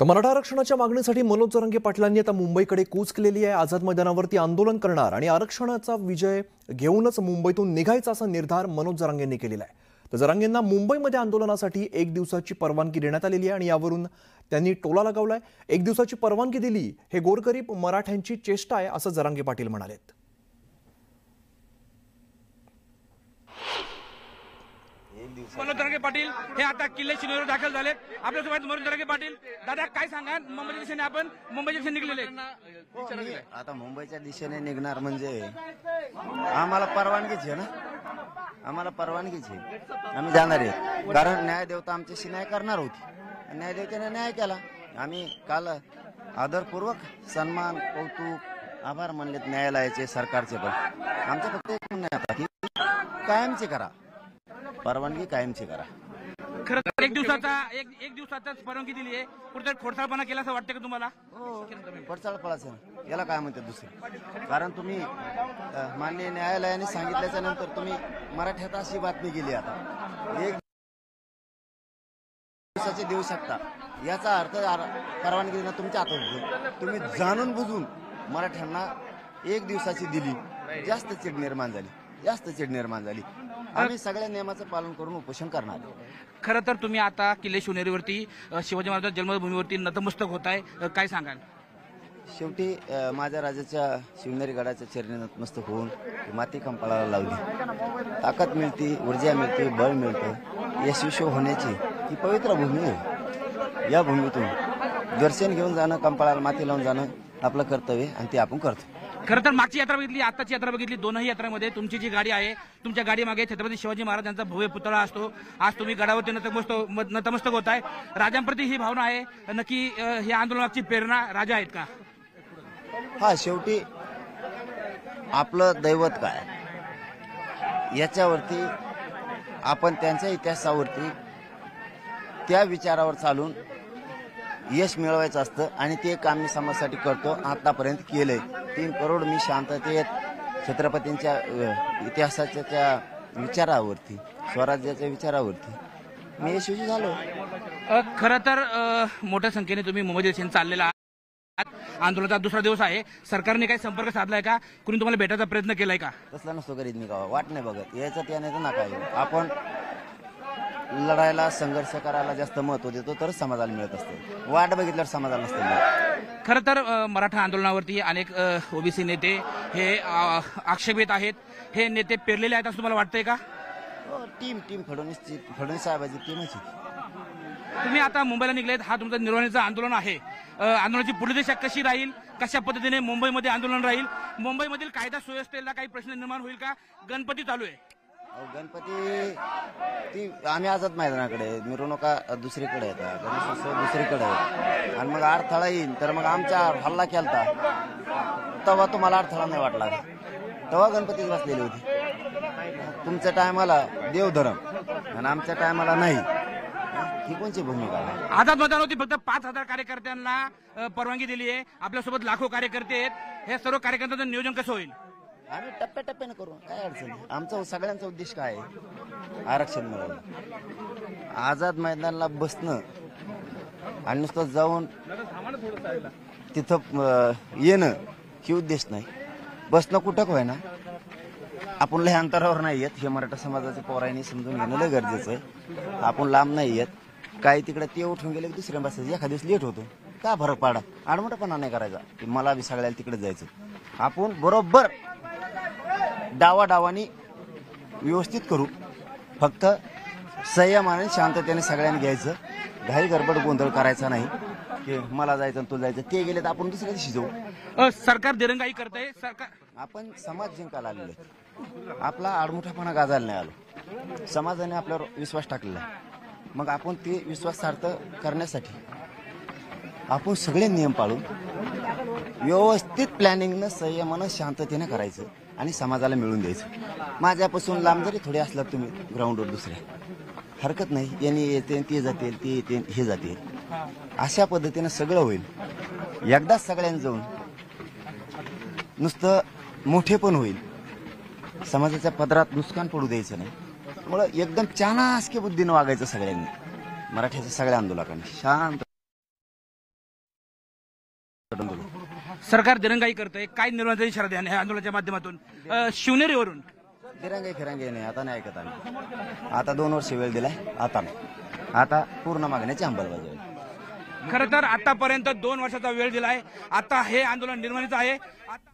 तर मराठा आरक्षणाच्या मागणीसाठी मनोज जरांगे पाटलांनी आता मुंबईकडे कूच केलेली आहे। आझाद मैदानावरती आंदोलन करणार आणि आरक्षणाचा विजय घेऊनच मुंबईतून निघायचा असा निर्धार मनोज जरांगेंनी केलेला आहे। तर जरांगेंना मुंबईमध्ये आंदोलनासाठी 1 दिवसाची परवानगी देण्यात आलेली आहे आणि यावरून त्यांनी टोला लगावलाय। 1 दिवसाची परवानगी दिली हे गोरगरीब मराठ्यांची चेष्टा आहे असं जरांगे पाटील म्हणालेत। मनोज जरांगे पाटील हे आता किल्ले शिवनेरीवर दाखल झाले। आपल्यासोबत मनोज जरांगे पाटील, दादा काय सांगा, मुंबईच्या दिशेने आपण मुंबईच्या दिशेने निघलेले आता मुंबईच्या दिशेने निघणार म्हणजे आम्हाला परवानगीच आहे ना, आम्हाला परवानगीच आहे, आम्ही जाणार आहे। कारण न्यायदेवता आमच्याशी न्याय करणार होती, न्यायदेवतेने न्याय केला। आम्ही काल आदरपूर्वक सन्मान कौतुक आभार मानलेत न्यायालयाचे, सरकारचे। पण आमचं फक्त एक म्हणणं आहे की कायमची करा, परवानगी कायमची करा। खरं तर एक दिवसाचाच परवानगी दिली आहे, कुठेतरी खोडसाळपणा केला असं वाटतं का तुम्हाला? हो, खोडसाळपणाचं याला काय म्हणतात दुसरं? कारण तुम्ही माननीय न्यायालयाने सांगितल्याच्या नंतर तुम्ही मराठ्यात अशी बातमी केली, आता 1 दिवसाचे देऊ शकता, याचा अर्थ परवानगी देणं तुमच्या हातात होतं। तुम्ही जाणून बुजून मराठ्यांना 1 दिवसाची दिली, जास्त चीड निर्माण झाली। आम्ही सगळ्या नियमाचं पालन करून उपोषण करणार। खरं तर तुम्ही आता किल्ले शिवनेरीवरती शिवाजी महाराज जन्मभूमीवरती नतमस्तक होत आहे, काय सांगाल? शेवटी माझ्या राजाच्या शिवनेरी गडाच्या चरणी नतमस्तक होऊन माती कंपाळाला लावली। ताकद मिळते, ऊर्जा मिळते, बळ मिळतं। यशस्वी होण्याची ही पवित्र भूमी आहे। या भूमीतून दर्शन घेऊन जाणं, कंपाळाला माती लावून जाणं आपलं कर्तव्य आणि ते आपण करतो। खरं तर मागची यात्रा बघितली, आताची यात्रा बघितली, दोनही यात्रांमध्ये तुमची जी गाडी आहे, तुमच्या गाडीमागे छत्रपती शिवाजी महाराजांचा भव्य पुतळा असतो। आज तुम्ही गडावरती नतमस्तक होत आहे। राजांप्रती ही भावना आहे, नक्की या आंदोलनाची प्रेरणा राजा आहेत का? हा, शेवटी आपलं दैवत काय याच्यावरती आपण त्यांच्या इतिहासावरती त्या विचारावर चालून यश मिळवायचं असतं आणि ते काम मी समाजासाठी करतो, आतापर्यंत केलंय। 3 करोड मी शांततेत छत्रपतींच्या इतिहासाच्या त्या विचारावरती, स्वराज्याच्या विचारावरती मी यशस्वी झालो। खरं तर मोठ्या संख्येने तुम्ही मुंबई दिशेने चाललेला आहात। आंदोलनाचा दुसरा दिवस आहे, सरकारने काही संपर्क साधलाय का? कुणी तुम्हाला भेटायचा प्रयत्न केलाय का? तसला नसतो करीत मी गावा, वाट नाही बघत, यायचं त्याने तर नका येऊ। आपण लढायला, संघर्ष करायला जास्त महत्व देतो, तरच समाजाला मिळत असते। वाट बघितल्यावर समाजाला नसते मिळत। खरं तर मराठा आंदोलनावरती अनेक ओबीसी नेते हे आक्षेपित आहेत, हे नेते पेरलेले आहेत असं तुम्हाला वाटतंय का? टीम फडणवीस साहेबांची टीमच आहे। तुम्ही आता मुंबईला निघलेत, हा तुमचं निर्वाणीचं आंदोलन आहे। आंदोलनाची पुढील दिशा कशी राहील, कशा पद्धतीने मुंबईमध्ये आंदोलन राहील? मुंबईमधील कायदा सुव्यवस्थेला काही प्रश्न निर्माण होईल का? गणपती चालू आहे, गणपती ती आम्ही आझाद मैदानाकडे, मिरवणुका दुसरीकडे येतात, गणेशोत्सव दुसरीकडे आहे आणि मग अडथळा येईल तर मग आमच्या हल्ला केलता तेव्हा तुम्हाला अडथळा नाही वाटला, तेव्हा गणपती बसलेली होती। तुमच्या टायमाला देवधर्म आणि आमच्या टायमाला नाही, ही कोणची भूमिका आहे? आझाद मैदानावरती फक्त 5000 कार्यकर्त्यांना परवानगी दिली आहे, आपल्यासोबत लाखो कार्यकर्ते आहेत। हे सर्व कार्यकर्त्यांचं नियोजन कसं होईल? आम्ही टप्प्याटप्प्याने करू, काय अडचण नाही। आमचा सगळ्यांचा उद्देश काय आहे? आरक्षण मिळवणं। आझाद मैदानाला बसणं आणि नुसतं जाऊन तिथं येणं ही उद्देश नाही। बसणं कुठं होय ना, आपण लय अंतरावर नाही येत, हे मराठा समाजाच्या पोरांनी समजून घेणं लय गरजेचं आहे। आपण लांब नाही येत, काही तिकडे ते उठून गेले की दुसऱ्या बसायचं, एखाद्या दिवस लेट होतो, काय फरक पडा, आडमोठेपणा नाही करायचा की मला बी सगळ्याला तिकडे जायचं। आपण बरोबर डावानी व्यवस्थित करू, फक्त संयमाने शांततेने सगळ्यांनी घ्यायचं, घाई गडबड गोंधळ करायचा नाही की मला जायचं तू जायचं, ते गेले तर आपण दुसऱ्या दिवशी जाऊ। सरकार दिरंगाई करतंय, सरकार आपण समाज जिंकायला आलेलो, आपला आडमुठापणा गाजायला नाही आलो, समाजाने आपल्यावर विश्वास टाकलेला आहे। मग आपण ते विश्वास सार्थ करण्यासाठी आपण सगळे नियम पाळून व्यवस्थित प्लॅनिंगनं, संयमानं, शांततेनं करायचं आणि समाजाला मिळून द्यायचं। माझ्यापासून लांब जरी थोडे असलात तुम्ही ग्राउंडवर दुसऱ्या, हरकत नाही, यांनी येते ते जातील, ते येते हे जातील, अशा पद्धतीनं सगळं होईल। एकदाच सगळ्यांनी जाऊन नुसतं मोठे पण होईल, समाजाच्या पदरात नुकसान पडू द्यायचं नाही। त्यामुळे एकदम चाणाक्य बुद्धीनं वागायचं सगळ्यांनी, मराठ्याच्या सगळ्या आंदोलकांनी शांत सरकार दिरंगाई करतंय, काय निर्णयाचा इशारा द्या या आंदोलनाच्या माध्यमातून शिवनेरीवरून? दिरंगाई फिरंगाई नाही, आता नाही ऐकत आम्ही. आता 2 वर्ष वेळ दिलाय, आता नाही. आता पूर्ण मागण्याची अंमलबजावणी. खरं तर आतापर्यंत 2 वर्षाचा वेळ दिलाय. आता हे आंदोलन निर्माणीचं आहे. आता